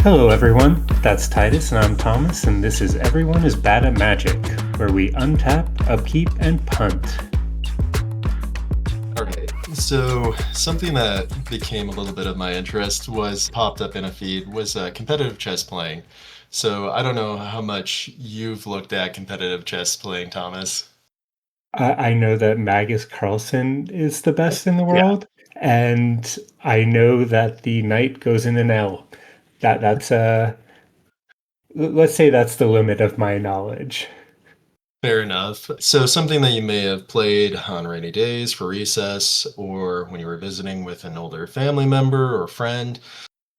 Hello, everyone. That's Titus, and I'm Thomas, and this is Everyone is Bad at Magic, where we untap, upkeep, and punt. Okay, so something that became a little bit of my interest was popped up in a feed was competitive chess playing. So I don't know how much you've looked at competitive chess playing, Thomas. I know that Magus Carlsen is the best in the Yeah. world, and I know that the knight goes in an L. Let's say that's the limit of my knowledge. Fair enough. So something that you may have played on rainy days for recess or when you were visiting with an older family member or friend.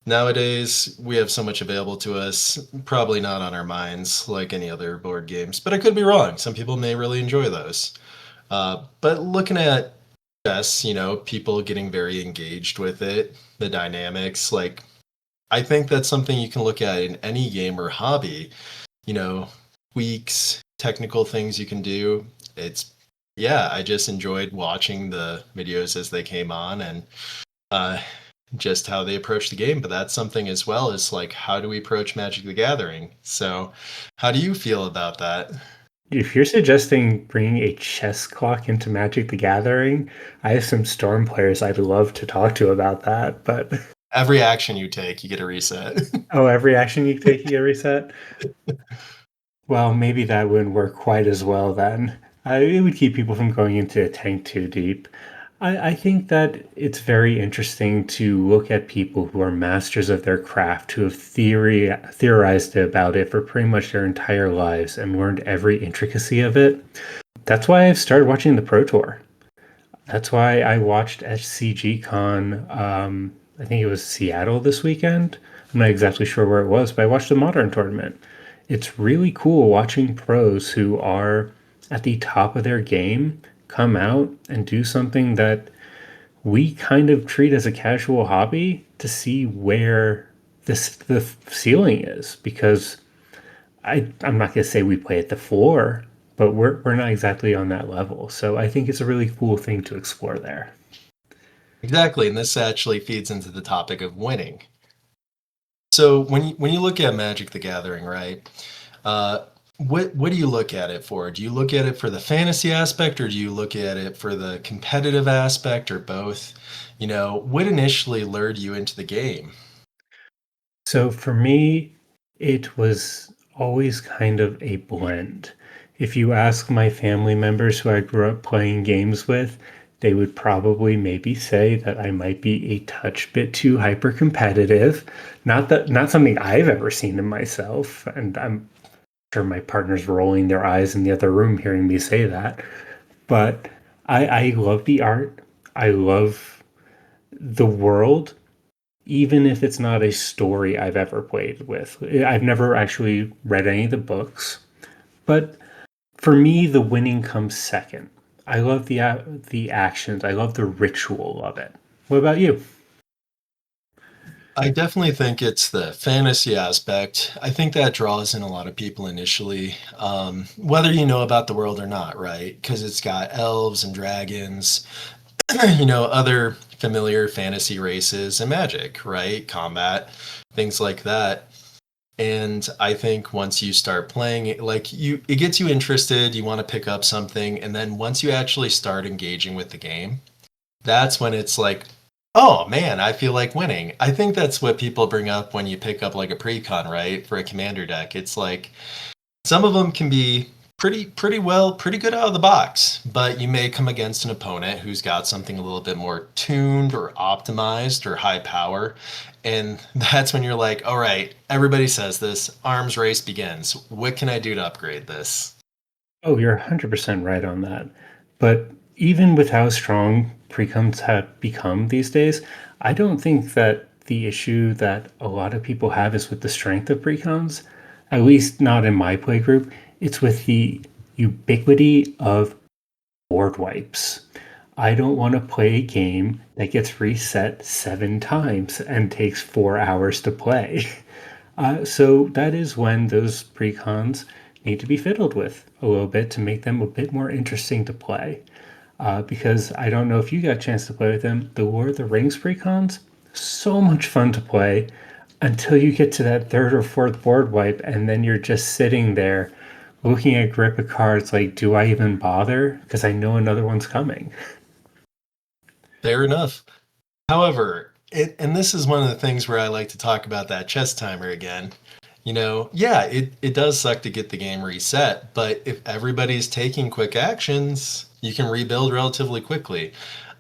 Nowadays, we have so much available to us, probably not on our minds like any other board games, but I could be wrong. Some people may really enjoy those. But looking at chess, people getting very engaged with it, the dynamics, like I think that's something you can look at in any game or hobby, you know, tweaks, technical things you can do. It's, yeah, I just enjoyed watching the videos as they came on and uh, just how they approach the game. But that's something as well as like, how do we approach Magic the Gathering? So, how do you feel about that? If you're suggesting bringing a chess clock into Magic the Gathering, I have some Storm players I'd love to talk to about that, but Every action you take, you get a reset. oh, every action you take, you get reset? Well, maybe that wouldn't work quite as well then. It would keep people from going into a tank too deep. I think that it's very interesting to look at people who are masters of their craft, who have theorized about it for pretty much their entire lives and learned every intricacy of it. That's why I've started watching the Pro Tour. That's why I watched SCG Con. I think it was Seattle this weekend. I'm not exactly sure where it was, but I watched the Modern tournament. It's really cool watching pros who are at the top of their game come out and do something that we kind of treat as a casual hobby to see where the ceiling is. Because I'm not gonna say we play at the floor, but we're not exactly on that level. So I think it's a really cool thing to explore there. Exactly, and this actually feeds into the topic of winning. So when you look at Magic the Gathering, right? Uh, what do you look at it for? Do you look at it for the fantasy aspect, or do you look at it for the competitive aspect, or both? What initially lured you into the game? So for me, it was always kind of a blend. If you ask my family members who I grew up playing games with, they would probably maybe say that I might be a touch bit too hyper competitive. Not something I've ever seen in myself, and I'm sure my partner's rolling their eyes in the other room hearing me say that. But I love the art. I love the world, even if it's not a story I've ever played with. I've never actually read any of the books, but for me, the winning comes second. I love the actions. I love the ritual of it. What about you? I definitely think it's the fantasy aspect. I think that draws in a lot of people initially, whether you know about the world or not, right? Because it's got elves and dragons, other familiar fantasy races and magic, right? Combat, things like that. And I think once you start playing it, like it gets you interested, you want to pick up something, and then once you actually start engaging with the game, that's when it's like, oh man, I feel like winning. I think that's what people bring up when you pick up like a precon, right? For a commander deck. It's like some of them can be pretty good out of the box, but you may come against an opponent who's got something a little bit more tuned or optimized or high power. And that's when you're like, all right, everybody says this, arms race begins. What can I do to upgrade this? Oh, you're 100% right on that. But even with how strong precoms have become these days, I don't think that the issue that a lot of people have is with the strength of precons, at least not in my play group. It's with the ubiquity of board wipes. I don't want to play a game that gets reset 7 times and takes 4 hours to play. So that is when those precons need to be fiddled with a little bit to make them a bit more interesting to play. Because I don't know if you got a chance to play with them. The Lord of the Rings precons, so much fun to play. until you get to that third or fourth board wipe, and then you're just sitting there looking at grip of cards like, do I even bother? Because I know another one's coming. Fair enough. However, and this is one of the things where I like to talk about that chess timer again. Yeah, it does suck to get the game reset, but if everybody's taking quick actions, you can rebuild relatively quickly.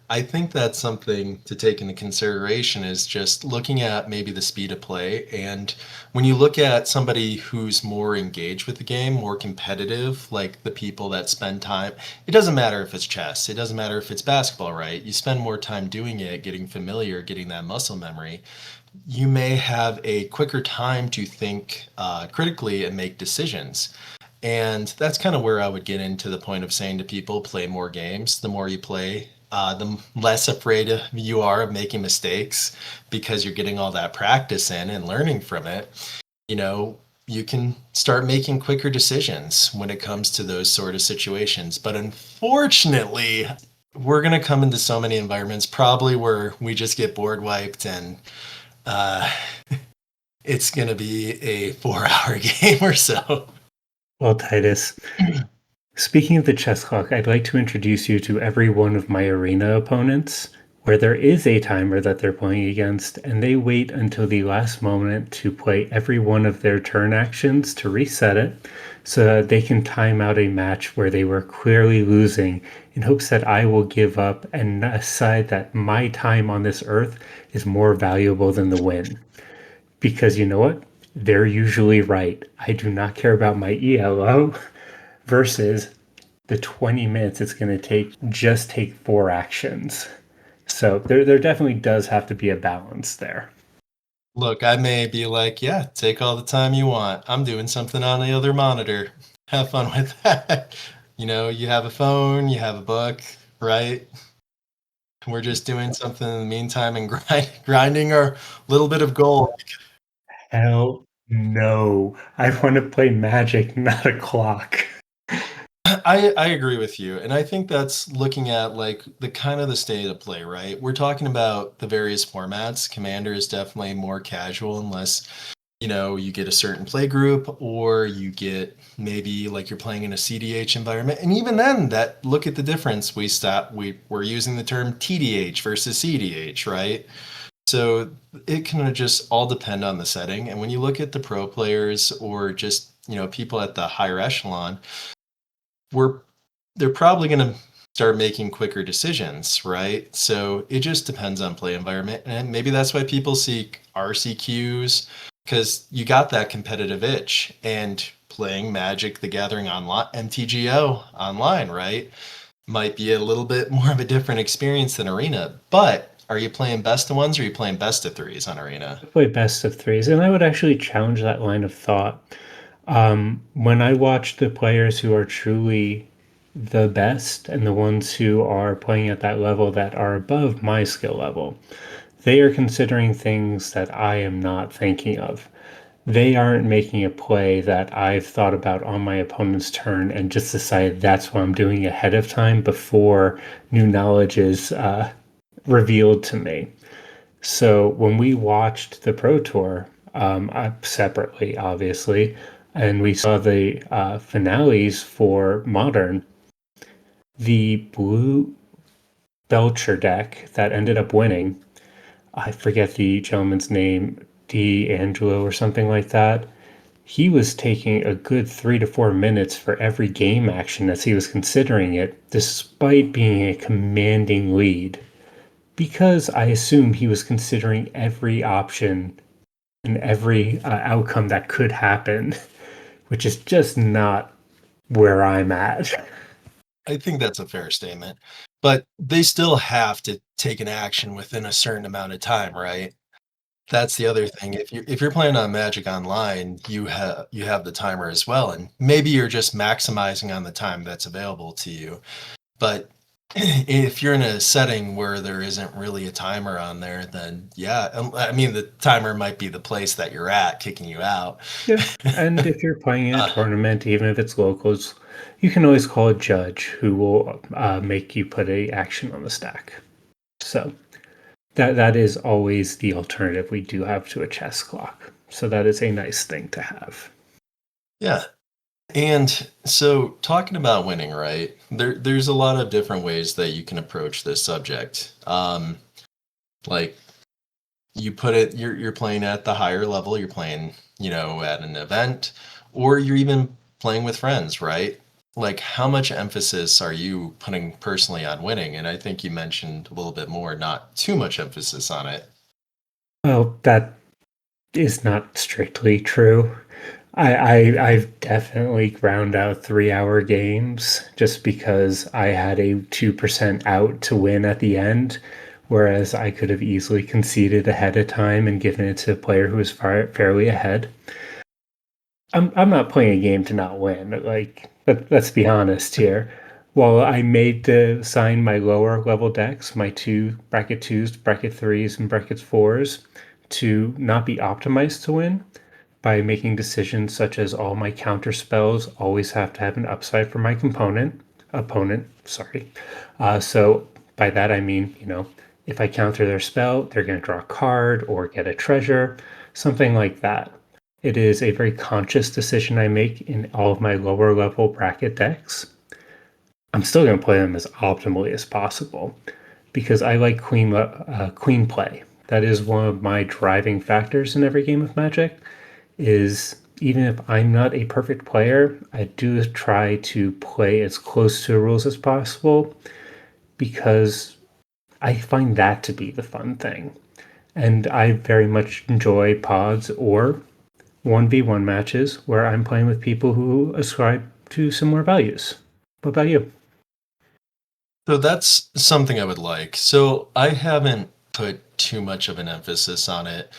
I think that's something to take into consideration is just looking at maybe the speed of play. And when you look at somebody who's more engaged with the game, more competitive, like the people that spend time, it doesn't matter if it's chess, it doesn't matter if it's basketball, right? You spend more time doing it, getting familiar, getting that muscle memory. You may have a quicker time to think critically and make decisions. And that's kind of where I would get into the point of saying to people, play more games. The more you play, the less afraid you are of making mistakes because you're getting all that practice in and learning from it. You know, you can start making quicker decisions when it comes to those sort of situations. But unfortunately, we're going to come into so many environments probably where we just get board wiped and uh, it's going to be a 4 hour game or so. Well, Titus, speaking of the chess clock, I'd like to introduce you to every one of my arena opponents, where there is a timer that they're playing against, and they wait until the last moment to play every one of their turn actions to reset it, so that they can time out a match where they were clearly losing in hopes that I will give up and decide that my time on this earth is more valuable than the win. Because you know what? They're usually right. I do not care about my ELO versus the 20 minutes it's going to take 4 actions. So there definitely does have to be a balance there. Look, I may be like, yeah, take all the time you want. I'm doing something on the other monitor. Have fun with that. You have a phone, you have a book, right? We're just doing something in the meantime and grinding our little bit of gold. Hell no. I want to play Magic, not a clock. I agree with you. And I think that's looking at like the kind of the state of play, right? We're talking about the various formats. Commander is definitely more casual unless you get a certain play group or you get maybe like you're playing in a CDH environment. And even then that look at the difference. We're using the term TDH versus CDH, right? So it can just all depend on the setting. And when you look at the pro players or just, people at the higher echelon, we're they're probably going to start making quicker decisions, right? So it just depends on play environment. And maybe that's why people seek RCQs because you got that competitive itch and playing Magic the Gathering online, MTGO online, right? Might be a little bit more of a different experience than Arena. But are you playing best of ones or are you playing best of threes on Arena? I play best of threes, and I would actually challenge that line of thought. When I watch the players who are truly the best and the ones who are playing at that level that are above my skill level, they are considering things that I am not thinking of. They aren't making a play that I've thought about on my opponent's turn and just decided that's what I'm doing ahead of time before new knowledge is revealed to me. So when we watched the Pro Tour separately, obviously, and we saw the finales for Modern, the blue Belcher deck that ended up winning, I forget the gentleman's name, D'Angelo or something like that. He was taking a good 3 to 4 minutes for every game action as he was considering it, despite being a commanding lead. Because I assume he was considering every option and every outcome that could happen, which is just not where I'm at. I think that's a fair statement. But they still have to take an action within a certain amount of time, right? That's the other thing. If you're playing on Magic Online, you have the timer as well, and maybe you're just maximizing on the time that's available to you. But if you're in a setting where there isn't really a timer on there, then yeah, I mean the timer might be the place that you're at, kicking you out. Yeah, and if you're playing in a Uh, tournament, even if it's locals, you can always call a judge who will make you put a action on the stack. So that is always the alternative we do have to a chess clock. So that is a nice thing to have. Yeah. And so talking about winning, right? There's a lot of different ways that you can approach this subject. Like you put it you're playing at the higher level, you're playing, at an event, or you're even playing with friends, right? Like how much emphasis are you putting personally on winning? And I think you mentioned a little bit more, not too much emphasis on it. Well, that is not strictly true. I've definitely ground out 3 hour games just because I had a 2% out to win at the end, whereas I could have easily conceded ahead of time and given it to a player who was fairly ahead. I'm not playing a game to not win. Like, let's be honest here. While I made to sign my lower level decks, my two bracket twos, bracket threes, and bracket fours, to not be optimized to win by making decisions such as all my counter spells always have to have an upside for my opponent. Sorry. So by that I mean, if I counter their spell, they're going to draw a card or get a treasure, something like that. It is a very conscious decision I make in all of my lower level bracket decks. I'm still going to play them as optimally as possible because I like queen play. That is one of my driving factors in every game of Magic. Is even if I'm not a perfect player, I do try to play as close to the rules as possible because I find that to be the fun thing. And I very much enjoy pods or 1v1 matches where I'm playing with people who ascribe to similar values. What about you? So that's something I would like. So I haven't put too much of an emphasis on it.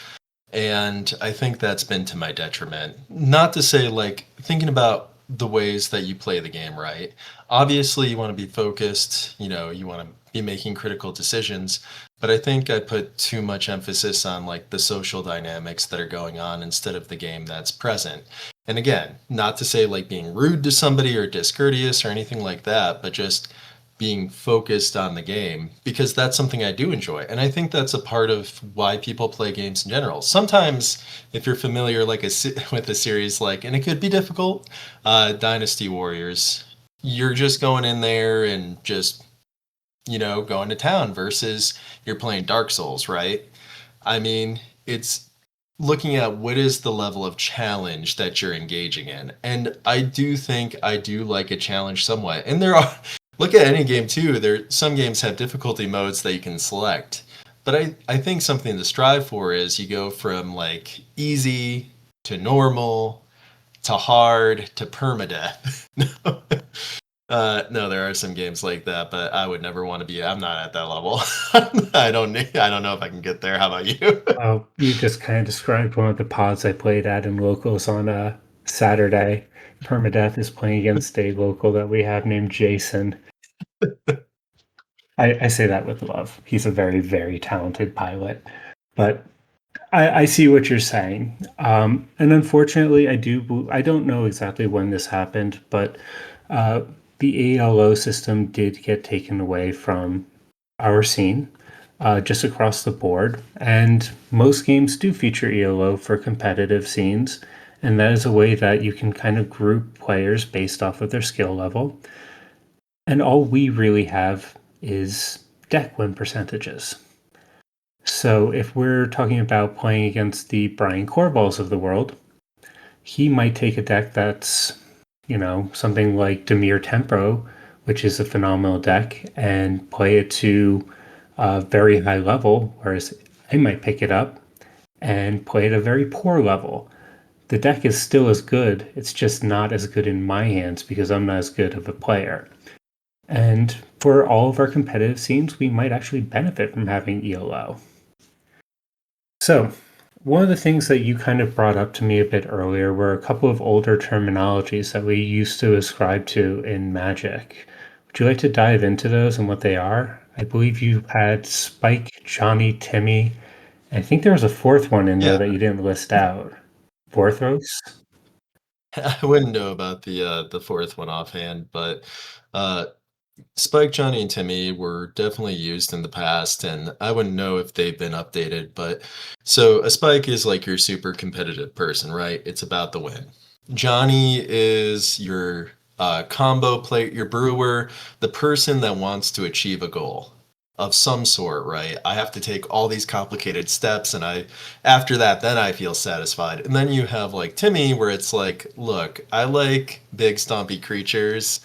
And I think that's been to my detriment. Not to say, like, thinking about the ways that you play the game, right? Obviously, you want to be focused, you want to be making critical decisions. But I think I put too much emphasis on like the social dynamics that are going on instead of the game that's present. And again, not to say like being rude to somebody or discourteous or anything like that, but just being focused on the game because that's something I do enjoy. And I think that's a part of why people play games in general. Sometimes, if you're familiar like with a series like, and it could be difficult, Dynasty Warriors, you're just going in there and just, going to town versus you're playing Dark Souls, right? I mean, it's looking at what is the level of challenge that you're engaging in. And I do think I do like a challenge somewhat. And there are look at any game too, there some games have difficulty modes that you can select. But I think something to strive for is you go from like easy to normal to hard to permadeath. No, there are some games like that, but I would never want to be. I'm not at that level. I don't know if I can get there. How about you? Well, you just kind of described one of the pods I played at in locals on a Saturday. Permadeath is playing against a local that we have named Jason. I say that with love. He's a very, very talented pilot. But I see what you're saying. And unfortunately, I don't know exactly when this happened, but uh, the ALO system did get taken away from our scene just across the board. And most games do feature ELO for competitive scenes. And that is a way that you can kind of group players based off of their skill level. And all we really have is deck win percentages. So if we're talking about playing against the Brian Corballs of the world, he might take a deck that's, something like Demir Tempo, which is a phenomenal deck, and play it to a very high level, whereas I might pick it up and play at a very poor level. The deck is still as good, it's just not as good in my hands because I'm not as good of a player. And for all of our competitive scenes, we might actually benefit from having ELO. So, one of the things that you kind of brought up to me a bit earlier were a couple of older terminologies that we used to ascribe to in Magic. Would you like to dive into those and what they are? I believe you had Spike, Johnny, Timmy. I think there was a fourth one in there Yeah, that you didn't list out. Vorthros? I wouldn't know about the fourth one offhand, but uh, Spike, Johnny, and Timmy were definitely used in the past, and I wouldn't know if they've been updated. But so a Spike is like your super competitive person, right? It's about the win. Johnny is your combo player, your brewer, the person that wants to achieve a goal of some sort, right? I have to take all these complicated steps, and after that, then I feel satisfied. And then you have like Timmy, where it's like, look, I like big, stompy creatures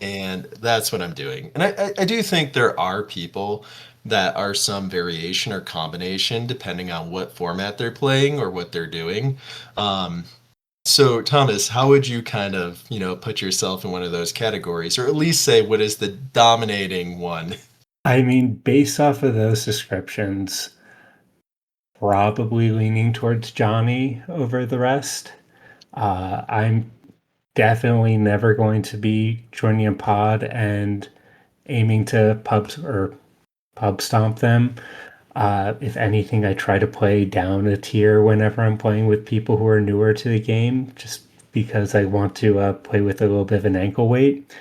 and that's what I'm doing. And I do think there are people that are some variation or combination depending on what format they're playing or what they're doing. Um, so Thomas, how would you kind of, put yourself in one of those categories, or at least say what is the dominating one? I mean, based off of those descriptions, probably leaning towards Johnny over the rest. I'm definitely never going to be joining a pod and aiming to pub stomp them. If anything, I try to play down a tier whenever I'm playing with people who are newer to the game, just because I want to play with a little bit of an ankle weight.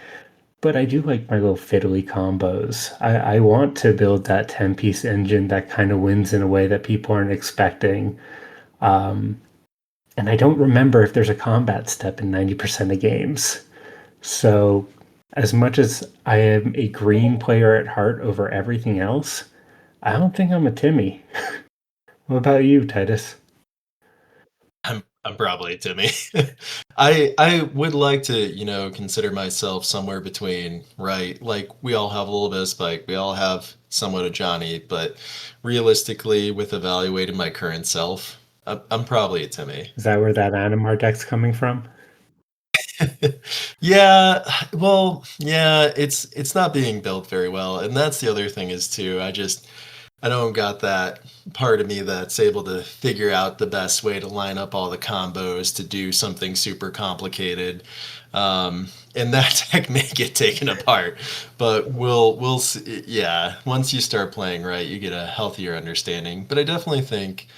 But I do like my little fiddly combos. I want to build that 10-piece engine that kind of wins in a way that people aren't expecting. Um, and I don't remember if there's a combat step in 90% of games. So, as much as I am a green player at heart over everything else, I don't think I'm a Timmy. What about you, Titus? I'm probably Timmy. I would like to, consider myself somewhere between, right? Like we all have a little bit of Spike, we all have somewhat of Johnny, but realistically, with evaluating my current self, I'm probably a Timmy. Is that where that Animar deck's coming from? Yeah, well, yeah, it's not being built very well, and that's the other thing is too. I don't got that part of me that's able to figure out the best way to line up all the combos to do something super complicated. And that tech may get taken apart, but we'll see. Yeah, once you start playing right, you get a healthier understanding. But I definitely think,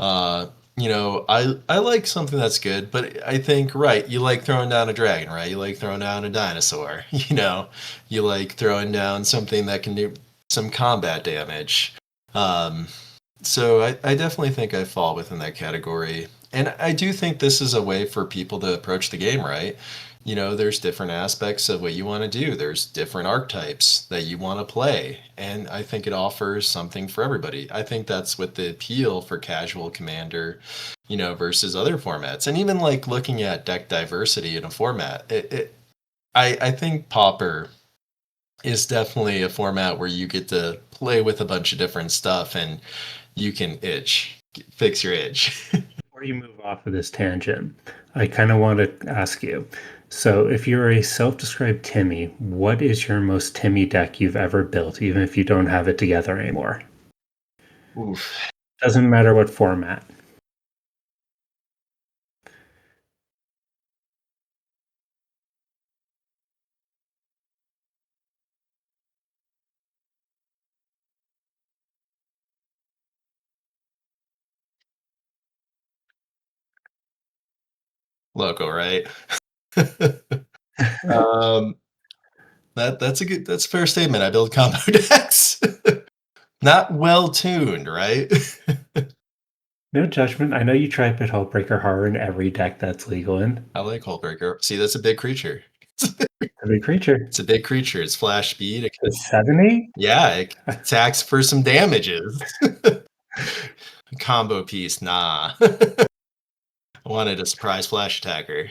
I like something that's good, but I think right, you like throwing down a dragon, right? You like throwing down a dinosaur, you like throwing down something that can do some combat damage. um, so I definitely think I fall within that category. And I do think this is a way for people to approach the game, right? There's different aspects of what you want to do. There's different archetypes that you want to play. And I think it offers something for everybody. I think that's what the appeal for casual commander, versus other formats. And even like looking at deck diversity in a format, I think Pauper is definitely a format where you get to play with a bunch of different stuff and you can fix your itch. Before you move off of this tangent, I kind of want to ask you. So, if you're a self described Timmy, what is your most Timmy deck you've ever built, even if you don't have it together anymore? Oof. Doesn't matter what format. Loco, right? um, that's a fair statement. I build combo decks. Not well tuned, right? No judgment. I know you try to put Hullbreaker Horror in every deck that's legal in. I like Hullbreaker. See, that's a big creature. A big creature. It's a big creature. It's flash speed. A 7-8? Yeah, it attacks for some damages. Combo piece, nah. I wanted a surprise flash attacker.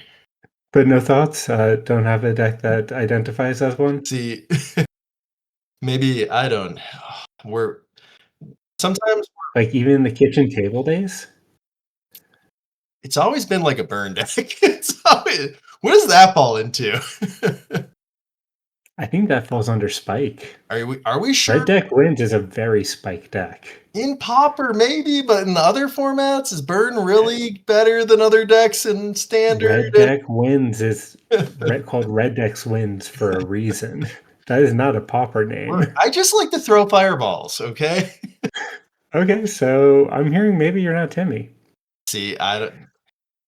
But no thoughts? Don't have a deck that identifies as one? See, maybe I don't. We're sometimes Like even in the kitchen table days? it's always been like a burn deck. What does that fall into? I think that falls under Spike. Are we Red sure? Deck Wins is a very Spike deck. In Popper, maybe, but in the other formats, is Burn really better than other decks in Red standard? Deck Wins is called Red Deck's Wins for a reason. That is not a pauper name. I just like to throw fireballs, okay? Okay, so I'm hearing maybe you're not Timmy. See,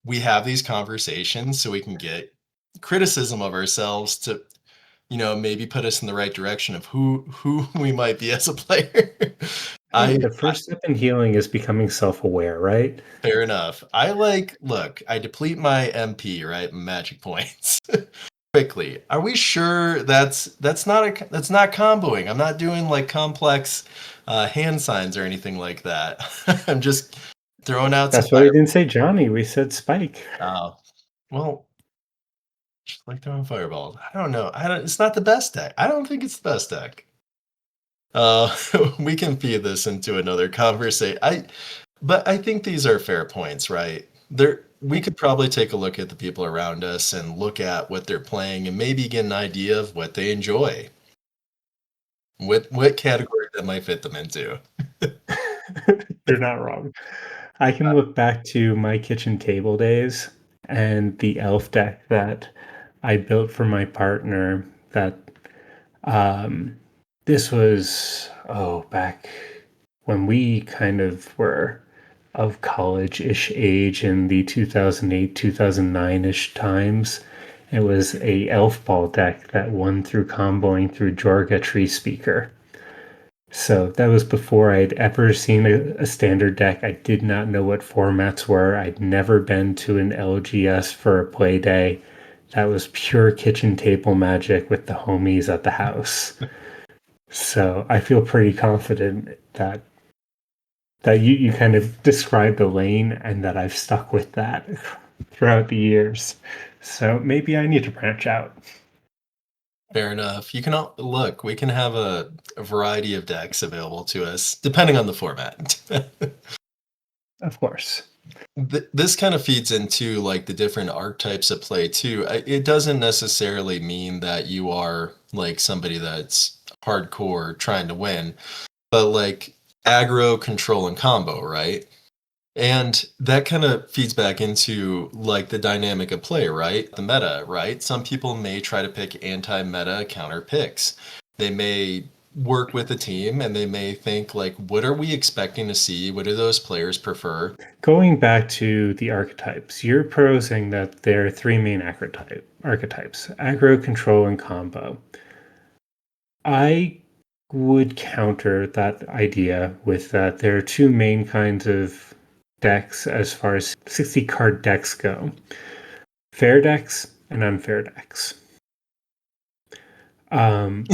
we have these conversations so we can get criticism of ourselves to maybe put us in the right direction of who we might be as a player. Hey, I the first step in healing is becoming self-aware, right? Fair enough. Look, I deplete my MP, right? Magic points quickly. Are we sure that's not comboing? I'm not doing like complex hand signs or anything like that. I'm just throwing out some That's why we fire. didn't say Johnny, we said Spike. Oh, well, just like throwing fireballs. I don't know. I don't. It's not the best deck. I don't think it's the best deck. Uh, we can feed this into another conversation. But I think these are fair points, right? We could probably take a look at the people around us and look at what they're playing and maybe get an idea of what they enjoy, what category that might fit them into. You're not wrong. I can look back to my kitchen table days and the elf deck that I built for my partner that um this was back when we kind of were of college-ish age in the 2008 2009-ish times. It was a elf ball deck that won through comboing through Jorga Tree Speaker. So that was before I'd ever seen a standard deck. I did not know what formats were. I'd never been to an LGS for a play day. That was pure kitchen table magic with the homies at the house. So I feel pretty confident that you kind of described the lane and that I've stuck with that throughout the years. So maybe I need to branch out. Fair enough. Look, we can have a variety of decks available to us depending on the format. Of course. This kind of feeds into like the different archetypes at play too. It doesn't necessarily mean that you are like somebody that's hardcore trying to win, but like aggro, control, and combo, right? And that kind of feeds back into like the dynamic of play, right? The meta, right? Some people may try to pick anti-meta counter picks. They may work with a team and they may think like, what are we expecting to see? What do those players prefer? Going back to the archetypes, you're proposing that there are three main archetypes: aggro, control, and combo. I would counter that idea with that there are two main kinds of decks as far as 60 card decks go: fair decks and unfair decks. Um,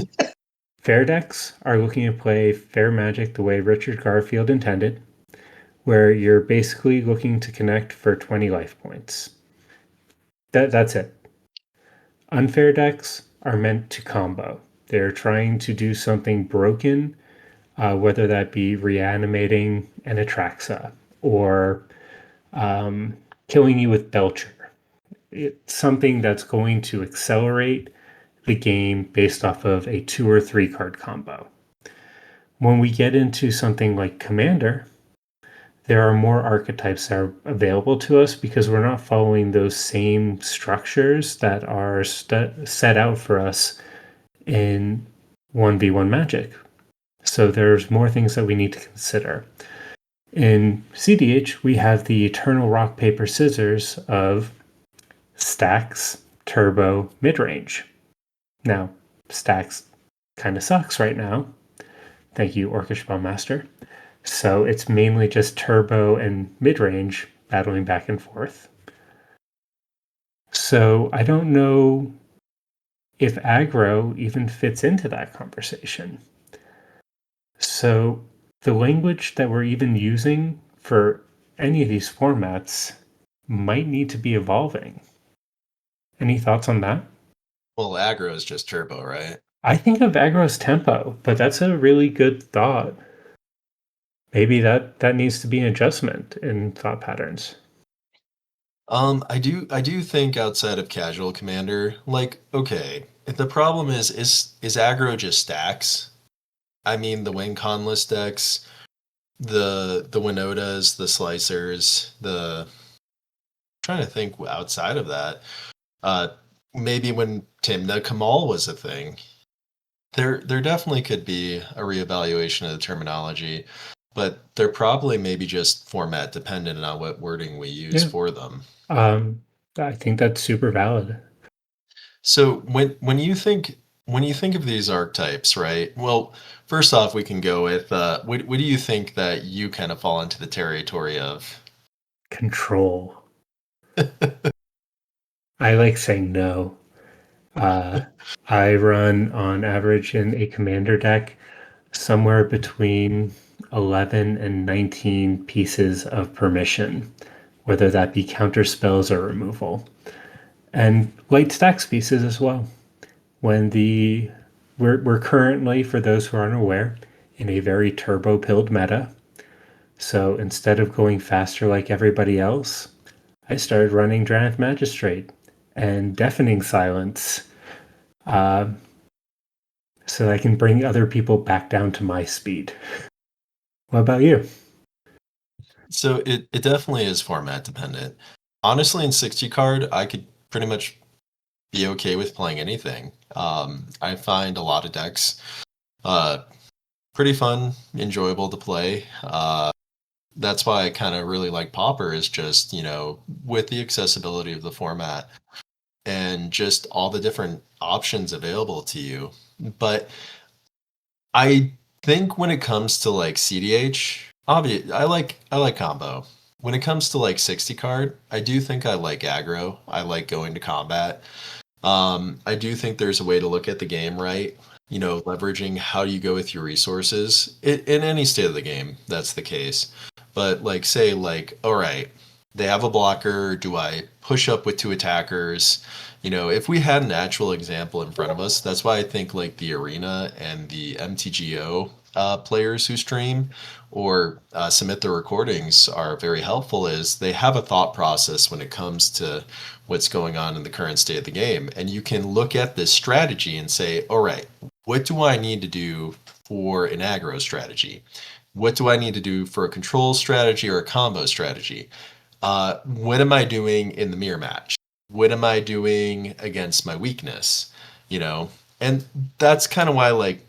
Fair decks are looking to play fair magic the way Richard Garfield intended, where you're basically looking to connect for 20 life points. That's it. Unfair decks are meant to combo. They're trying to do something broken, whether that be reanimating an Atraxa or killing you with Belcher. It's something that's going to accelerate the game based off of a 2 or 3 card combo. When we get into something like Commander, there are more archetypes that are available to us because we're not following those same structures that are set out for us in 1v1 Magic. So there's more things that we need to consider. In CDH, we have the eternal rock, paper, scissors of stacks, turbo, mid-range. Now, stacks kind of sucks right now. Thank you, Orchestra Master. So it's mainly just turbo and mid-range battling back and forth. So I don't know if aggro even fits into that conversation. So the language that we're even using for any of these formats might need to be evolving. Any thoughts on that? Well, aggro is just turbo, right? I think of aggro as tempo, but that's a really good thought. Maybe that needs to be an adjustment in thought patterns. I do think outside of casual commander, like, okay, if the problem is aggro just stacks? I mean the win conless decks, the Winodas, the slicers, the trying to think outside of that. Uh Maybe when Timna Kamal was a thing. There definitely could be a reevaluation of the terminology, but they're probably maybe just format dependent on what wording we use Yeah. for them. Um, I think that's super valid. So when you think When you think of these archetypes, right? Well, first off, we can go with what do you think that you kind of fall into the territory of? Control. I like saying no. Uh, I run on average in a commander deck somewhere between 11 and 19 pieces of permission, whether that be counter spells or removal, and light stacks pieces as well. When the we're currently, for those who aren't aware, in a very turbo pilled meta. So instead of going faster like everybody else, I started running Drannith Magistrate and Deafening Silence, uh, so I can bring other people back down to my speed. What about you? So it definitely is format dependent. Honestly, in 60 card, I could pretty much be okay with playing anything. I find a lot of decks uh, pretty fun, enjoyable to play. That's why I kind of really like Pauper is just, with the accessibility of the format and just all the different options available to you. But I think when it comes to like CDH, I like combo. When it comes to like 60 card, I do think I like aggro. I like going to combat. I do think there's a way to look at the game right. Leveraging how you go with your resources. In any state of the game, that's the case. But like, say, like, all right, they have a blocker. Do I push up with two attackers? If we had an actual example in front of us, that's why I think like the arena and the MTGO players who stream or submit their recordings are very helpful. Is they have a thought process when it comes to what's going on in the current state of the game. And you can look at this strategy and say, all right, what do I need to do for an aggro strategy? What do I need to do for a control strategy or a combo strategy? What am I doing in the mirror match? What am I doing against my weakness? And that's kind of why like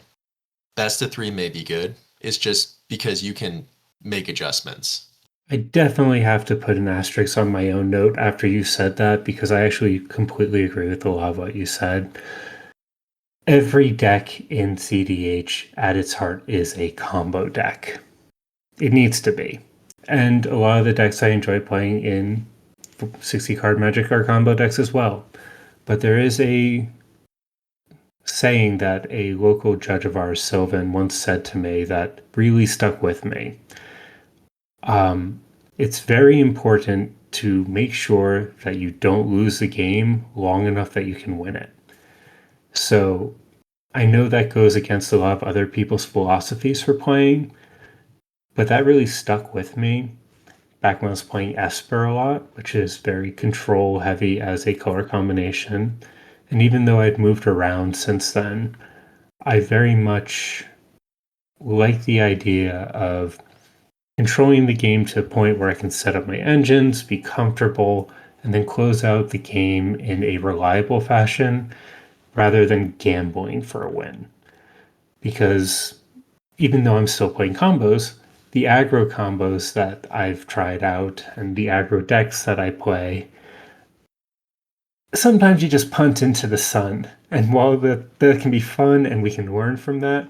best of three may be good. It's just because you can make adjustments. I definitely have to put an asterisk on my own note after you said that because I actually completely agree with a lot of what you said. Every deck in CDH at its heart is a combo deck. It needs to be. And a lot of the decks I enjoy playing in 60 card Magic are combo decks as well. But there is a saying that a local judge of ours, Sylvan, once said to me that really stuck with me. It's very important to make sure that you don't lose the game long enough that you can win it. So I know that goes against a lot of other people's philosophies for playing, but that really stuck with me back when I was playing Esper a lot, which is very control heavy as a color combination. And even though I'd moved around since then, I very much like the idea of controlling the game to a point where I can set up my engines, be comfortable, and then close out the game in a reliable fashion rather than gambling for a win. Because even though I'm still playing combos, the aggro combos that I've tried out and the aggro decks that I play, sometimes you just punt into the sun. And while that can be fun and we can learn from that,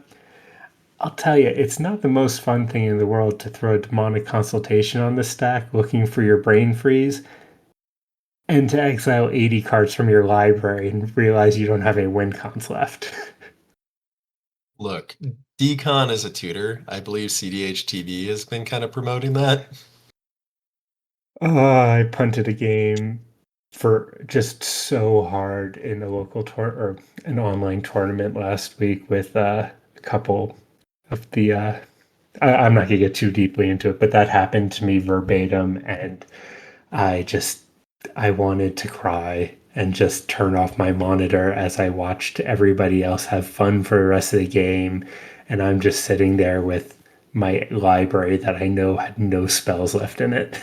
I'll tell you, it's not the most fun thing in the world to throw a demonic consultation on the stack looking for your brain freeze and to exile 80 cards from your library and realize you don't have any win cons left. Look, Decon as a tutor, I believe CDH TV has been kind of promoting that. I punted a game for just so hard in a local tour or an online tournament last week with a couple of the. I'm not gonna get too deeply into it, but that happened to me verbatim, and I just I wanted to cry and just turn off my monitor as I watched everybody else have fun for the rest of the game, and I'm just sitting there with my library that I know had no spells left in it.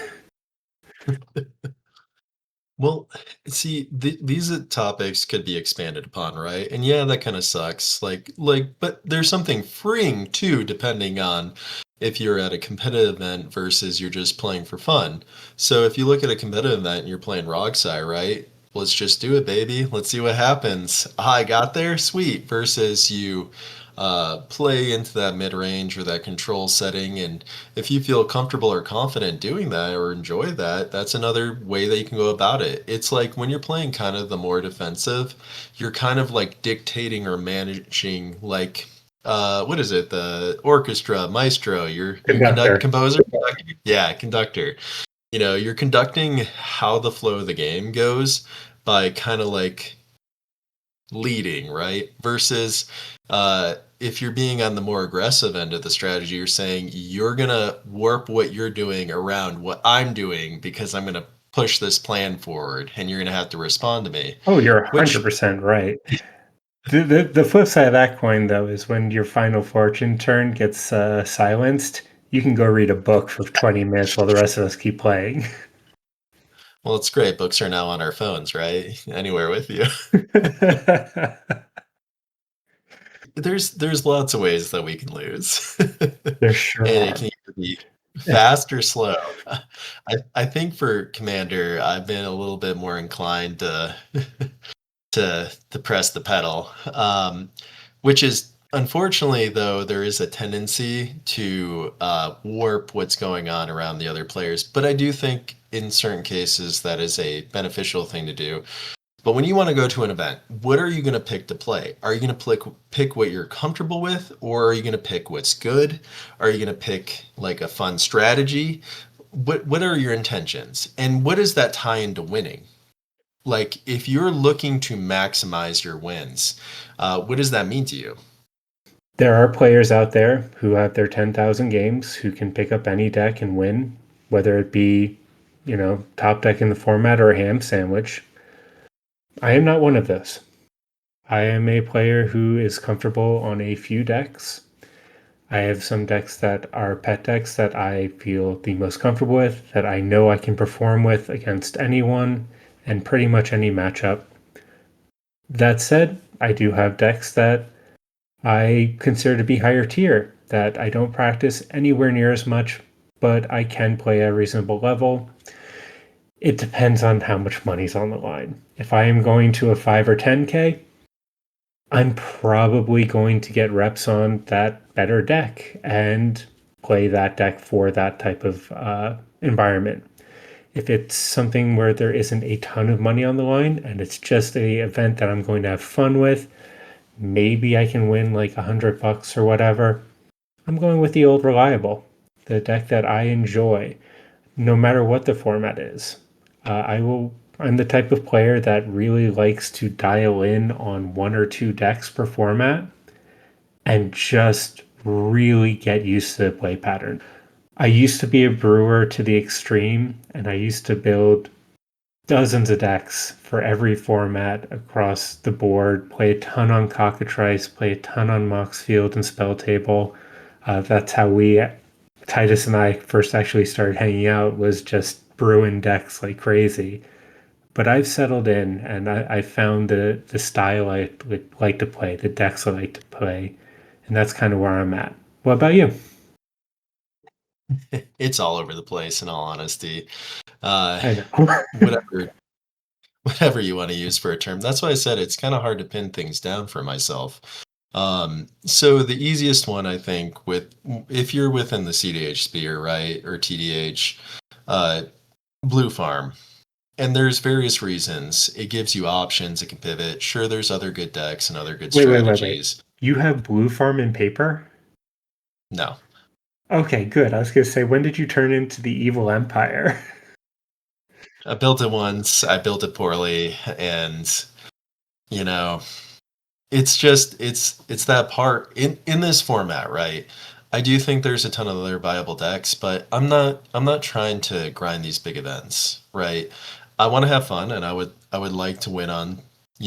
Well, see, these topics could be expanded upon, right? And yeah, that kind of sucks. But there's something freeing too, depending on if you're at a competitive event versus you're just playing for fun. So if you look at a competitive event and you're playing Rogsai, right? let's just do it, baby. Let's see what happens. I got there, sweet. Versus you play into that mid range or that control setting, and if you feel comfortable or confident doing that or enjoy that, that's another way that you can go about it. It's like when you're playing kind of the more defensive, you're kind of like dictating or managing like what is it? The orchestra maestro. You're conduct Conductor. composer. Yeah, conductor. You're conducting how the flow of the game goes by kind of like leading, right? Versus if you're being on the more aggressive end of the strategy, you're saying you're going to warp what you're doing around what I'm doing because I'm going to push this plan forward and you're going to have to respond to me, Oh, you're which 100% right. The flip side of that coin, though, is when your final fortune turn gets silenced, you can go read a book for 20 minutes while the rest of us keep playing. well, it's great. Books are now on our phones, right? Anywhere with you. There's lots of ways that we can lose. And There sure it are. can either be fast or slow. I think for Commander, I've been a little bit more inclined to to press the pedal, which is unfortunately though there is a tendency to warp what's going on around the other players. But I do think in certain cases that is a beneficial thing to do. But when you want to go to an event, what are you going to pick to play? Are you going to pick what you're comfortable with, or are you going to pick what's good? Are you going to pick like a fun strategy? What are your intentions? And what does that tie into winning? Like if you're looking to maximize your wins, what does that mean to you? There are players out there who have their 10,000 games who can pick up any deck and win, whether it be, top deck in the format or a ham sandwich. I am not one of those. I am a player who is comfortable on a few decks. I have some decks that are pet decks that I feel the most comfortable with, that I know I can perform with against anyone and pretty much any matchup. That said, I do have decks that I consider to be higher tier, that I don't practice anywhere near as much, but I can play at a reasonable level. It depends on how much money's on the line. If I am going to a 5 or 10K, I'm probably going to get reps on that better deck and play that deck for that type of environment. If it's something where there isn't a ton of money on the line and it's just a event that I'm going to have fun with, maybe I can win like $100 or whatever. I'm going with the old reliable, the deck that I enjoy, no matter what the format is. I'm the type of player that really likes to dial in on one or two decks per format and just really get used to the play pattern. I used to be a brewer to the extreme, and I used to build dozens of decks for every format across the board, play a ton on Cockatrice, play a ton on Moxfield and Spell Table. That's how Titus and I first actually started hanging out, was just brewing decks like crazy. But I've settled in and I found the style I like to play, the decks I like to play, and that's kind of where I'm at. What about you? It's all over the place, in all honesty. I know. Whatever whatever you want to use for a term. That's why I said it's kind of hard to pin things down for myself. So the easiest one, I think, with if you're within the CDH sphere, right, or TDH, uh, Blue Farm, and there's various reasons. It gives you options. It can pivot. Sure, there's other good decks and other good Wait. strategies. You have Blue Farm in paper? No, Okay, good. I was going to say, when did you turn into the evil empire? I built it once. I built it poorly, and you know, it's just it's that part in this format, right? I do think there's a ton of other viable decks, but I'm not trying to grind these big events, right? I want to have fun, and I would like to win on,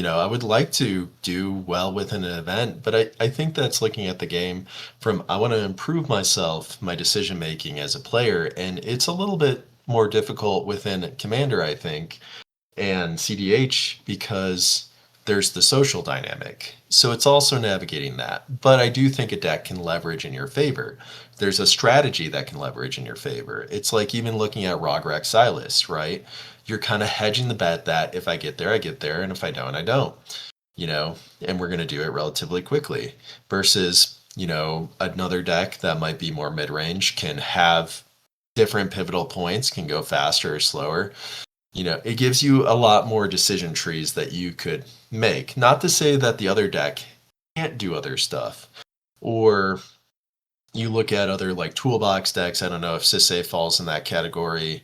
I would like to do well within an event, but I think that's looking at the game from I want to improve myself, my decision making as a player, and it's a little bit more difficult within Commander, I think, and CDH because there's the social dynamic. So it's also navigating that. But I do think a deck can leverage in your favor. There's a strategy that can leverage in your favor. It's like even looking at Rograk Silas, right? You're kind of hedging the bet that if I get there, I get there, and if I don't, I don't, you know, and we're going to do it relatively quickly versus, another deck that might be more mid range can have different pivotal points, can go faster or slower. It gives you a lot more decision trees that you could make. Not to say that the other deck can't do other stuff. Or you look at other like toolbox decks. I don't know if Sisay falls in that category.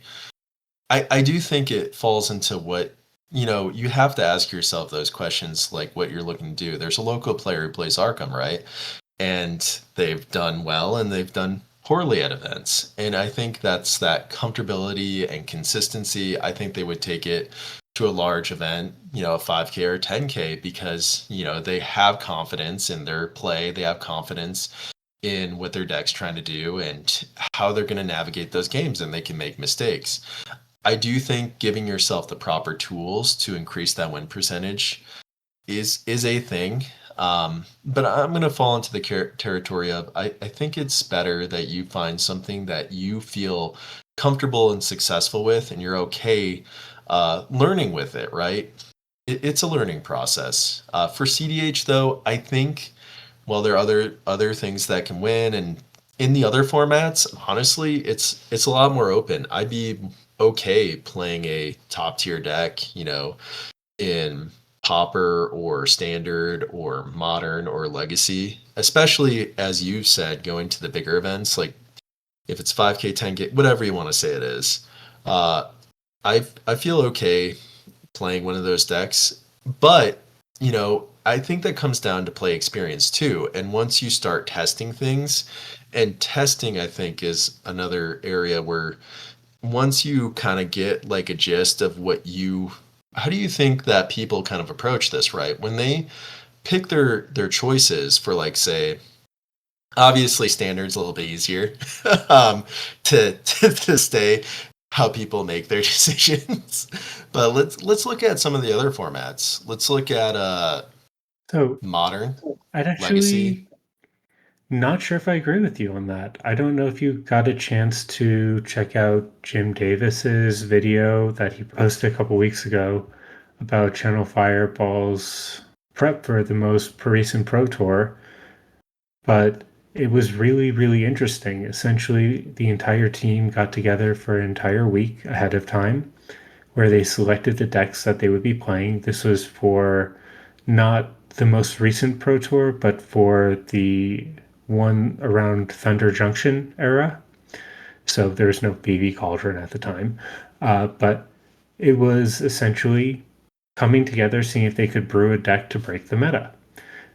I do think it falls into what, you have to ask yourself those questions like what you're looking to do. There's a local player who plays Arkham, right? And they've done well and they've done poorly at events. And I think that's that comfortability and consistency. I think they would take it to a large event, a 5K or 10K, because, they have confidence in their play. They have confidence in what their deck's trying to do and how they're going to navigate those games, and they can make mistakes. I do think giving yourself the proper tools to increase that win percentage is a thing. But I'm going to fall into the territory of I think it's better that you find something that you feel comfortable and successful with, and you're okay learning with it, right? It's a learning process. For CDH, though, I think while there are other things that can win, and in the other formats, honestly, it's a lot more open. I'd be okay playing a top tier deck, in Pauper or Standard or Modern or Legacy, especially as you said, going to the bigger events, like if it's 5K, 10K, whatever you want to say it is. Uh, I feel okay playing one of those decks, but I think that comes down to play experience too. And once you start testing things, and testing, I think, is another area where once you kind of get like a gist of how do you think that people kind of approach this, right? When they pick their choices for, like, say, obviously Standard's a little bit easier to stay how people make their decisions. But let's look at some of the other formats. Let's look at So Modern, I'd Legacy. actually not sure if I agree with you on that. I don't know if you got a chance to check out Jim Davis's video that he posted a couple weeks ago about Channel Fireball's prep for the most recent Pro Tour, but it was really, really interesting. Essentially, the entire team got together for an entire week ahead of time where they selected the decks that they would be playing. This was for not the most recent Pro Tour, but for the one around Thunder Junction era. So there was no BV Cauldron at the time. But it was essentially coming together, seeing if they could brew a deck to break the meta.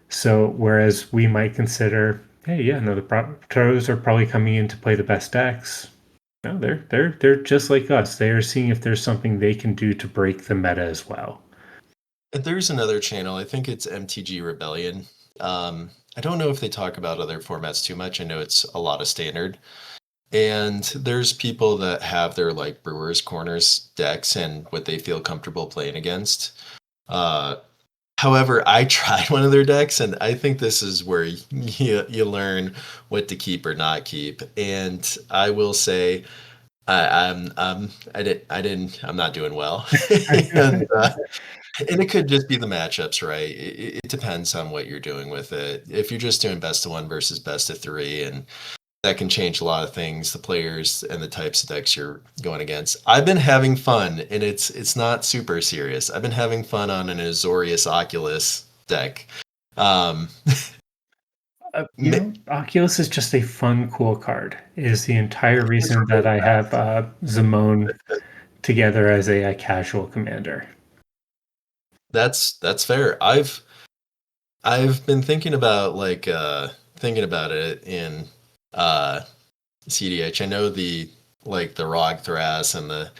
So whereas we might consider, hey, yeah, no, the pros are probably coming in to play the best decks. No, they're just like us. They are seeing if there's something they can do to break the meta as well. There's another channel. I think it's MTG Rebellion. I don't know if they talk about other formats too much. I know it's a lot of Standard. And there's people that have their like Brewers Corners decks and what they feel comfortable playing against. However, I tried one of their decks, and I think this is where you learn what to keep or not keep. And I will say, I'm not doing well, and and it could just be the matchups, right? It depends on what you're doing with it. If you're just doing best of one versus best of three, and that can change a lot of things, the players and the types of decks you're going against. I've been having fun, and it's not super serious. I've been having fun on an Azorius Oculus deck. Um, Oculus is just a fun, cool card. It is the entire reason that I have Zamone together as a casual commander. that's fair. I've been thinking about thinking about it in uh, CDH. I know the Rog Thras and the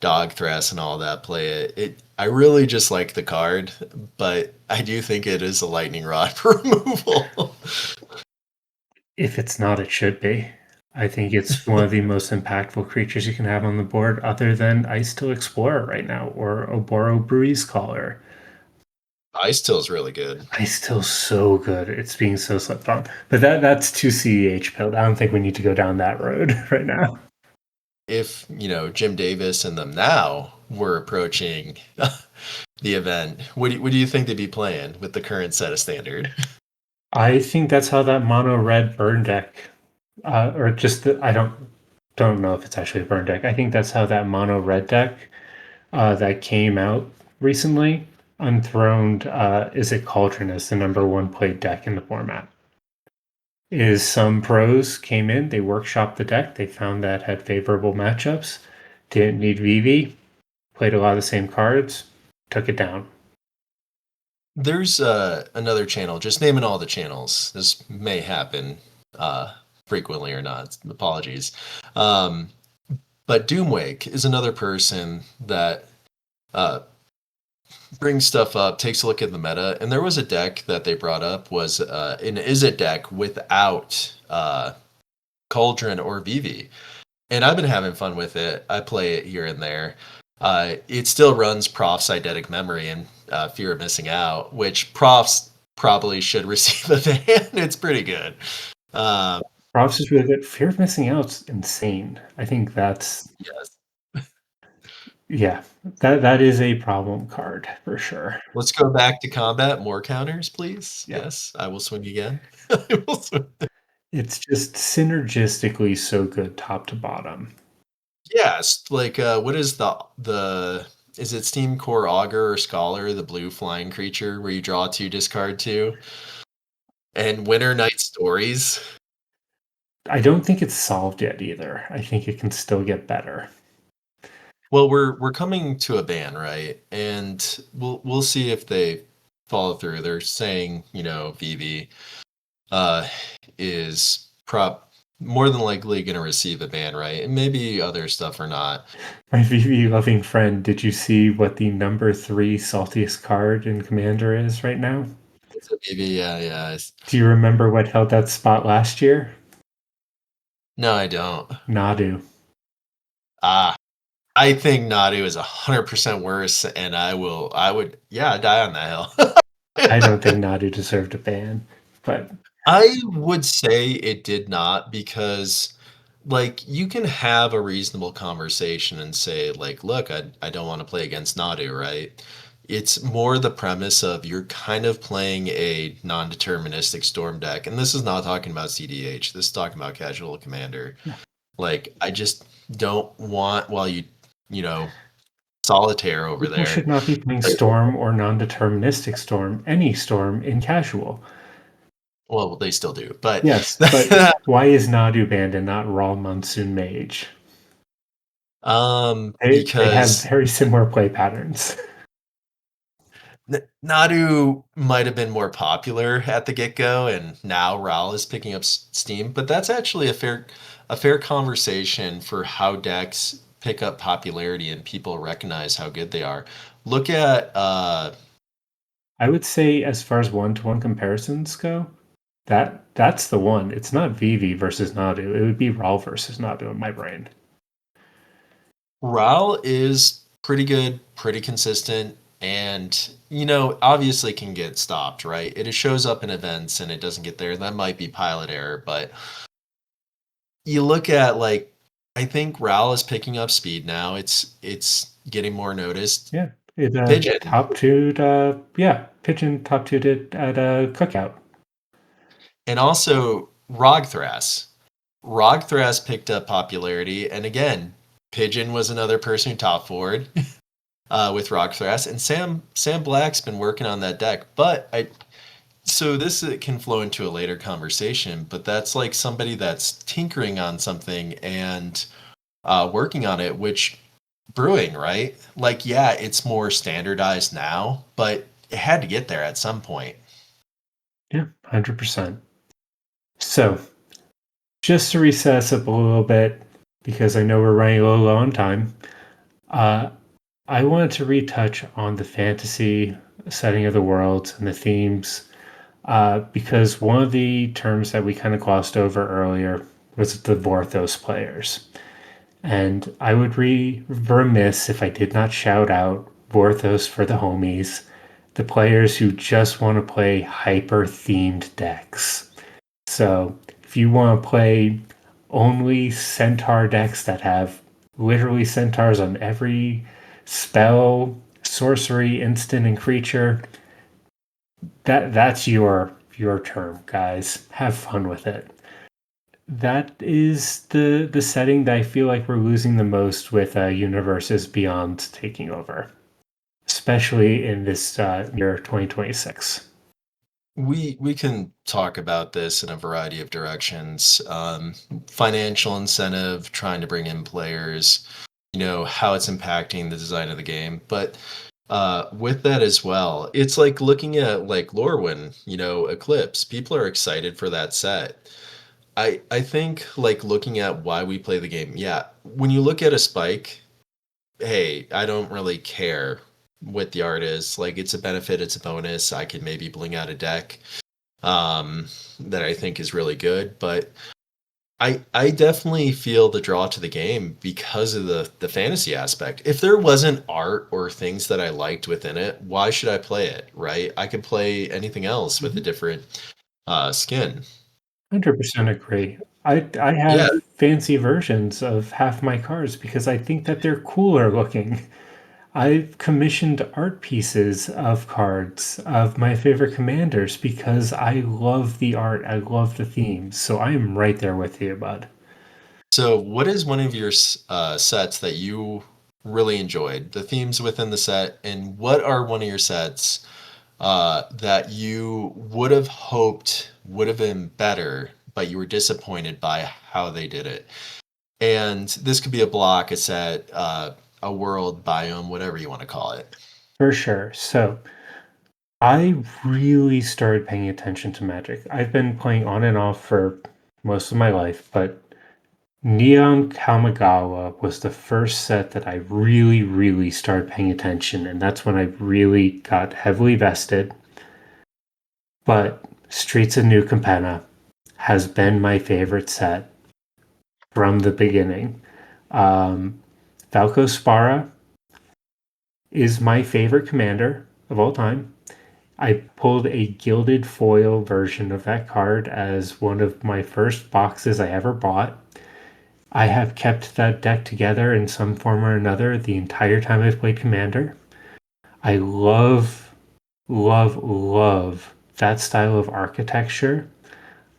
Dog Thras and all that play it. I really just like the card, but I do think it is a lightning rod for removal. If it's not, it should be. I think it's one of the most impactful creatures you can have on the board, other than Ice Steel Explorer right now or Oboro Breeze Caller. Ice Till's really good. Ice still so good. It's being so slept on. But that's too CEH pilled. I don't think we need to go down that road right now. If, Jim Davis and them now were approaching the event, what do you think they'd be playing with the current set of standard? I think that's how that mono red burn deck, or just the, I don't know if it's actually a burn deck. I think that's how that mono red deck that came out recently unthroned. Is it Cauldron as the number one played deck in the format? Is some pros came in, they workshopped the deck, they found that had favorable matchups, didn't need VV, played a lot of the same cards, took it down. There's another channel, just naming all the channels. This may happen uh, frequently or not. Apologies. Um, but Doomwake is another person that uh, brings stuff up, takes a look at the meta, and there was a deck that they brought up was an Izzet deck without Cauldron or Vivi. And I've been having fun with it. I play it here and there. It still runs Prof's Eidetic Memory and Fear of Missing Out, which Profs probably should receive a ban. It's pretty good. Um, Props is really good. Fear of Missing Out's insane. I think that's yes. yeah, that is a problem card for sure. Let's go back to combat. More counters, please. Yeah. Yes, I will swing again. I will swing. It's just synergistically so good top to bottom. Yes, like what is the is it Steam Core Augur or Scholar, the blue flying creature where you draw two, discard two, and Winter Night Stories? I don't think it's solved yet either. I think it can still get better. Well, we're coming to a ban, right? And we'll see if they follow through. They're saying, VV uh is prop more than likely going to receive a ban, right? And maybe other stuff or not. My VV loving friend, did you see what the number 3 saltiest card in Commander is right now? It's a VV, yeah, yeah. Do you remember what held that spot last year? No, I don't. Nadu. Ah, I think Nadu is 100% worse, and I would, yeah, die on that hill. I don't think Nadu deserved a ban, but I would say it did not because, like, you can have a reasonable conversation and say, like, look, I don't want to play against Nadu, right? It's more the premise of you're kind of playing a non-deterministic storm deck, and this is not talking about CDH. This is talking about casual commander. Like, I just don't want while you know, solitaire over people there. should not be playing Storm or non-deterministic Storm, any Storm in casual. Well, they still do, but Yes, but why is Nadu banned and not Raw Monsoon Mage? They have because very similar play patterns. Nadu might have been more popular at the get-go, and now Ral is picking up steam. But that's actually a fair conversation for how decks pick up popularity and people recognize how good they are. Look at I would say, as far as one-to-one comparisons go, that's the one. It's not Vivi versus Nadu. It would be Raw versus Nadu in my brain. Ral is pretty good, pretty consistent, and obviously can get stopped, right? It shows up in events and it doesn't get there. That might be pilot error, but you look at, like, I think Ral is picking up speed now. It's getting more noticed. Yeah, it Pigeon. top two. Yeah, Pigeon top two did at a cookout. And also Rogthras. Rogthras picked up popularity, and again, Pigeon was another person who top forward with Rogthras, and Sam Black's been working on that deck. But so this can flow into a later conversation, but that's like somebody that's tinkering on something and working on it, which brewing, right? Like, yeah, it's more standardized now, but it had to get there at some point. Yeah, 100%. So, just to reset us up a little bit, because I know we're running a little low on time, I wanted to retouch on the fantasy setting of the worlds and the themes, because one of the terms that we kind of glossed over earlier was the Vorthos players. And I would be remiss if I did not shout out Vorthos for the homies the players who just want to play hyper themed decks. So if you want to play only centaur decks that have literally centaurs on every spell, sorcery, instant, and creature, that's your term, guys. Have fun with it. That is the setting that I feel like we're losing the most with universes beyond taking over, especially in this year 2026. We can talk about this in a variety of directions. Financial incentive, trying to bring in players, how it's impacting the design of the game. But with that as well, it's like looking at like Lorwyn, Eclipse. People are excited for that set. I think like looking at why we play the game. Yeah, when you look at a spike, hey, I don't really care what the art is. Like it's a benefit, it's a bonus. I can maybe bling out a deck that I think is really good, but I definitely feel the draw to the game because of the fantasy aspect. If there wasn't art or things that I liked within it, why should I play it, right? I could play anything else with a different skin. 100% agree. I Yeah. have fancy versions of half my cards because I think that they're cooler looking. I've commissioned art pieces of cards of my favorite commanders because I love the art, I love the themes. So I am right there with you, bud. So, what is one of your sets that you really enjoyed? The themes within the set, and what are one of your sets that you would have hoped would have been better, but you were disappointed by how they did it? And this could be a block, a set, a world, biome, whatever you want to call it. For sure. So I really started paying attention to Magic. I've been playing on and off for most of my life, but Neon Kamigawa was the first set that I really, really started paying attention, and that's when I really got heavily vested. But Streets of New Capenna has been my favorite set from the beginning. Um, Falco Spara is my favorite commander of all time. I pulled a gilded foil version of that card as one of my first boxes I ever bought. I have kept that deck together in some form or another the entire time I've played Commander. I love, love, love that style of architecture.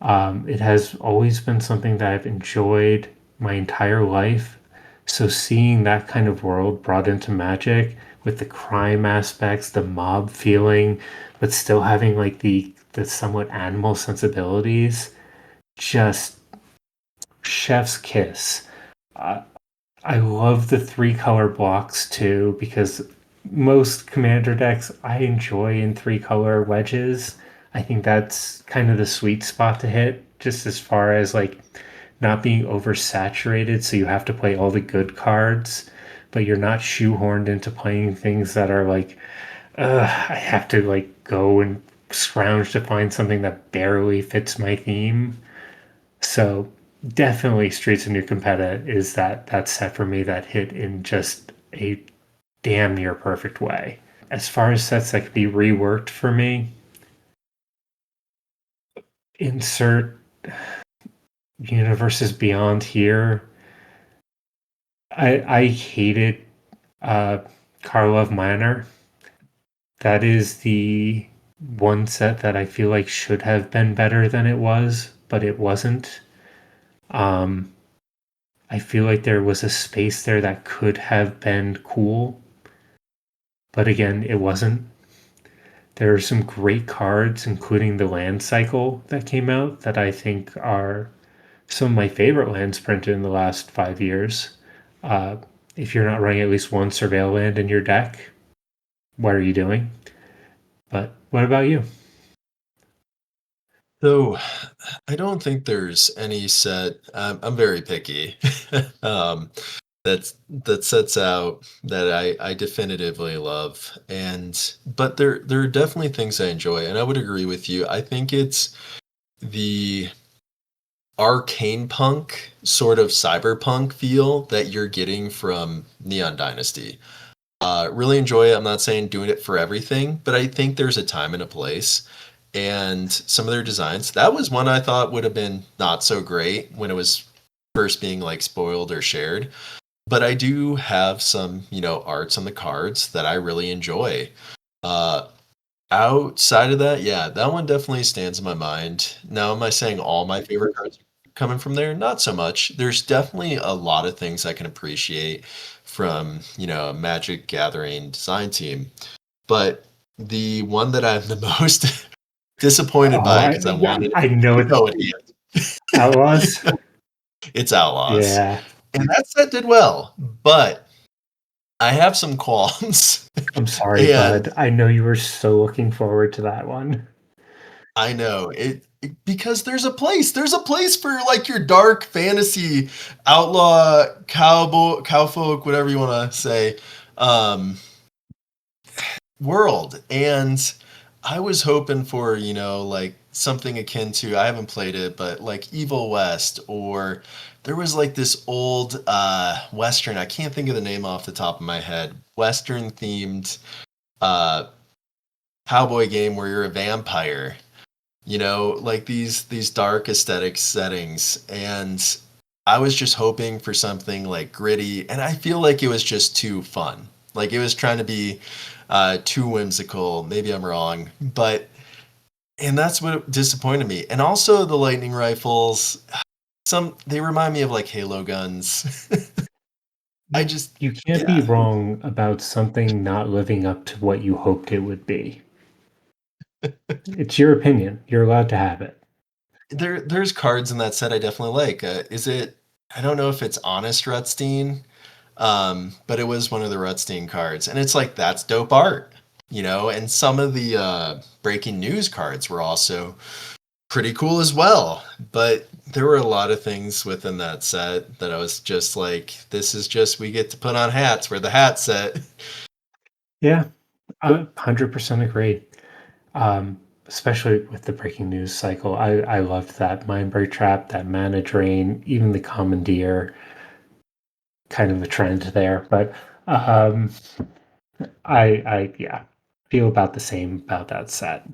It has always been something that I've enjoyed my entire life. So seeing that kind of world brought into Magic with the crime aspects, the mob feeling, but still having like the somewhat animal sensibilities, just chef's kiss. Uh, I love the three color blocks too because most commander decks I enjoy in three color wedges. I think that's kind of the sweet spot to hit, just as far as like not being oversaturated, so you have to play all the good cards, but you're not shoehorned into playing things that are like, I have to like go and scrounge to find something that barely fits my theme. So definitely Streets of New Competa is that set for me that hit in just a damn near perfect way. As far as sets that could be reworked for me, insert universes beyond here. I hated uh Karlov Manor. That is the one set that I feel like should have been better than it was, but it wasn't. Um I feel like there was a space there that could have been cool, but again, it wasn't. There are some great cards, including the land cycle that came out, that I think are some of my favorite lands printed in the last 5 years. Uh, if you're not running at least one surveil land in your deck, what are you doing? But what about you? So, I don't think there's any set. I'm very picky. um, that sets out that I definitively love, and but there are definitely things I enjoy, and I would agree with you. I think it's the arcane punk sort of cyberpunk feel that you're getting from Neon Dynasty. Really enjoy it. I'm not saying doing it for everything, but I think there's a time and a place. And some of their designs, that was one I thought would have been not so great when it was first being like spoiled or shared. But I do have some, arts on the cards that I really enjoy. Uh, Outside of that, yeah, that one definitely stands in my mind. Now, am I saying all my favorite cards are coming from there? Not so much. There's definitely a lot of things I can appreciate from, a Magic Gathering design team. But the one that I'm the most disappointed Oh, by because I wanted I know you it. know what it Outlaws. is. It's Outlaws. Yeah, And that set did well, but I have some qualms. I'm sorry, And bud. I know you were so looking forward to that one. I know because there's a place for like your dark fantasy outlaw cowfolk, whatever you want to say, um, world. And I was hoping for, like something akin to, I haven't played it, but like Evil West, or there was like this old Western, I can't think of the name off the top of my head, Western themed uh, cowboy game where you're a vampire, like these dark aesthetic settings. And I was just hoping for something like gritty, and I feel like it was just too fun. Like it was trying to be too whimsical. Maybe I'm wrong, but and that's what disappointed me. And also the lightning rifles, they remind me of like Halo guns. I You just you can't be yeah. wrong about something not living up to what you hoped it would be. It's your opinion. You're allowed to have it. There's cards in that set I definitely like. Is it? I don't know if it's Honest Rutstein, but it was one of the Rutstein cards, and it's like that's dope art, And some of the breaking news cards were also pretty cool as well. But there were a lot of things within that set that I was just like, this is just we get to put on hats. We're the hat set. Yeah, I 100% agree. Especially with the breaking news cycle. I loved that Mindbreak Trap, that Mana Drain, even the Commandeer, kind of a trend there. But um, yeah, feel about the same about that set.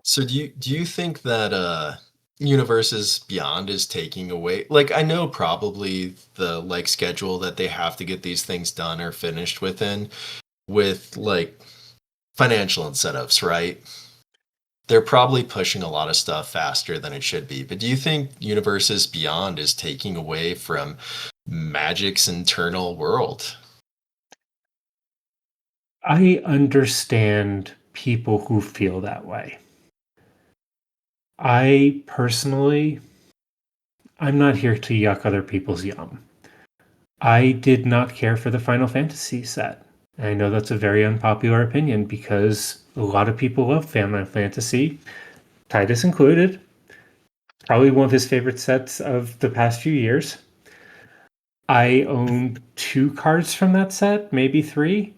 So do you think that Universes Beyond is taking away, like, I know probably the like schedule that they have to get these things done or finished within, with like financial incentives, right? They're probably pushing a lot of stuff faster than it should be. But do you think Universes Beyond is taking away from Magic's internal world? I understand people who feel that way. I personally, I'm not here to yuck other people's yum. I did not care for the Final Fantasy set. I know that's a very unpopular opinion because a lot of people love Final Fantasy, Titus included. Probably one of his favorite sets of the past few years. I own two cards from that set, maybe three.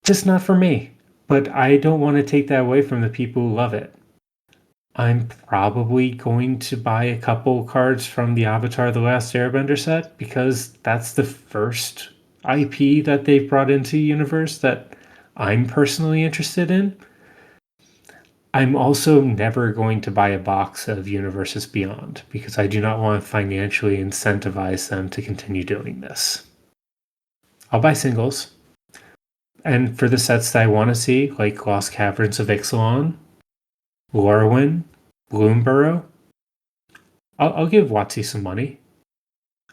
Just not for me. But I don't want to take that away from the people who love it. I'm probably going to buy a couple cards from the Avatar The Last Airbender set because that's the first IP that they've brought into the universe that I'm personally interested in. I'm also never going to buy a box of Universes Beyond because I do not want to financially incentivize them to continue doing this. I'll buy singles. And for the sets that I want to see, like Lost Caverns of Ixalan, Lorwyn, Bloomborough, I'll give WotC some money.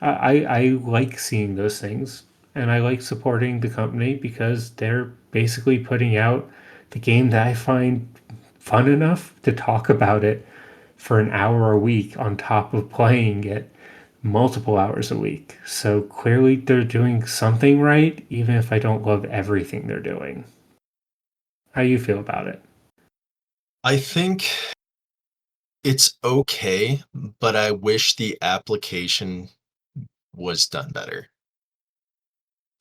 I like seeing those things, and I like supporting the company because they're basically putting out the game that I find fun enough to talk about it for an hour a week on top of playing it multiple hours a week. So clearly they're doing something right, even if I don't love everything they're doing. How you feel about it? I think it's okay, but I wish the application was done better.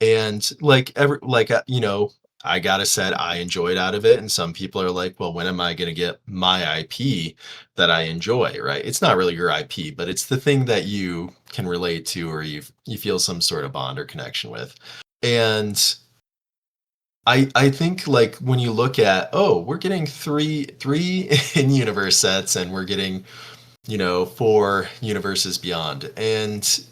And like I gotta said I enjoyed out of it, and some people are like, well, when am I gonna get my IP that I enjoy, right? It's not really your IP, but it's the thing that you can relate to, or you feel some sort of bond or connection with. And I think like when you look at, oh, we're getting three in universe sets, and we're getting, 4 universes beyond. And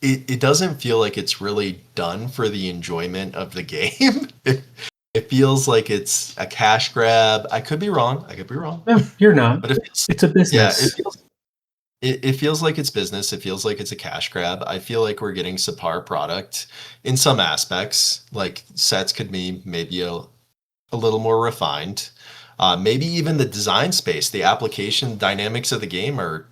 it doesn't feel like it's really done for the enjoyment of the game. It feels like it's a cash grab. I could be wrong. No, you're not. But it feels, It's a yeah, business. it feels like it's business. It feels like it's a cash grab. I feel like we're getting subpar product in some aspects. Like sets could be maybe a little more refined. Maybe even the design space, the application dynamics of the game are,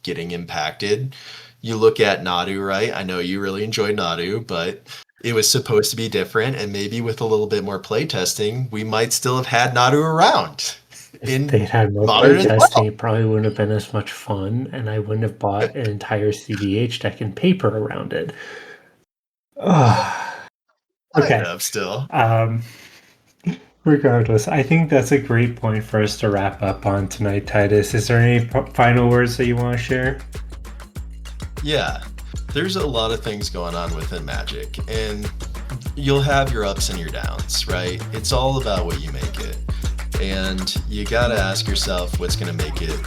getting impacted. You look at Nadu, right? I know you really enjoyed Nadu, but it was supposed to be different. And maybe with a little bit more play testing, we might still have had Nadu around If in they'd had more modern as playtesting, well. it probably wouldn't have been as much fun, and I wouldn't have bought an entire CDH deck and paper around it. Ugh. Kind Okay. of still. Regardless, I think that's a great point for us to wrap up on tonight, Titus. Is there any final words that you want to share? Yeah, there's a lot of things going on within Magic, and you'll have your ups and your downs, right? It's all about what you make it. And you gotta ask yourself what's gonna make it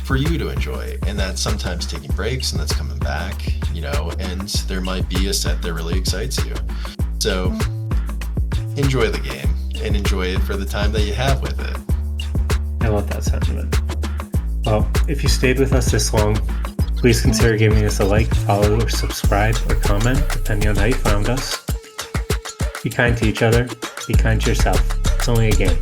for you to enjoy. And that's sometimes taking breaks, and that's coming back, and there might be a set that really excites you. So enjoy the game and enjoy it for the time that you have with it. I love that sentiment. Well, if you stayed with us this long, please consider giving us a like, follow, or subscribe, or comment, depending on how you found us. Be kind to each other. Be kind to yourself. It's only a game.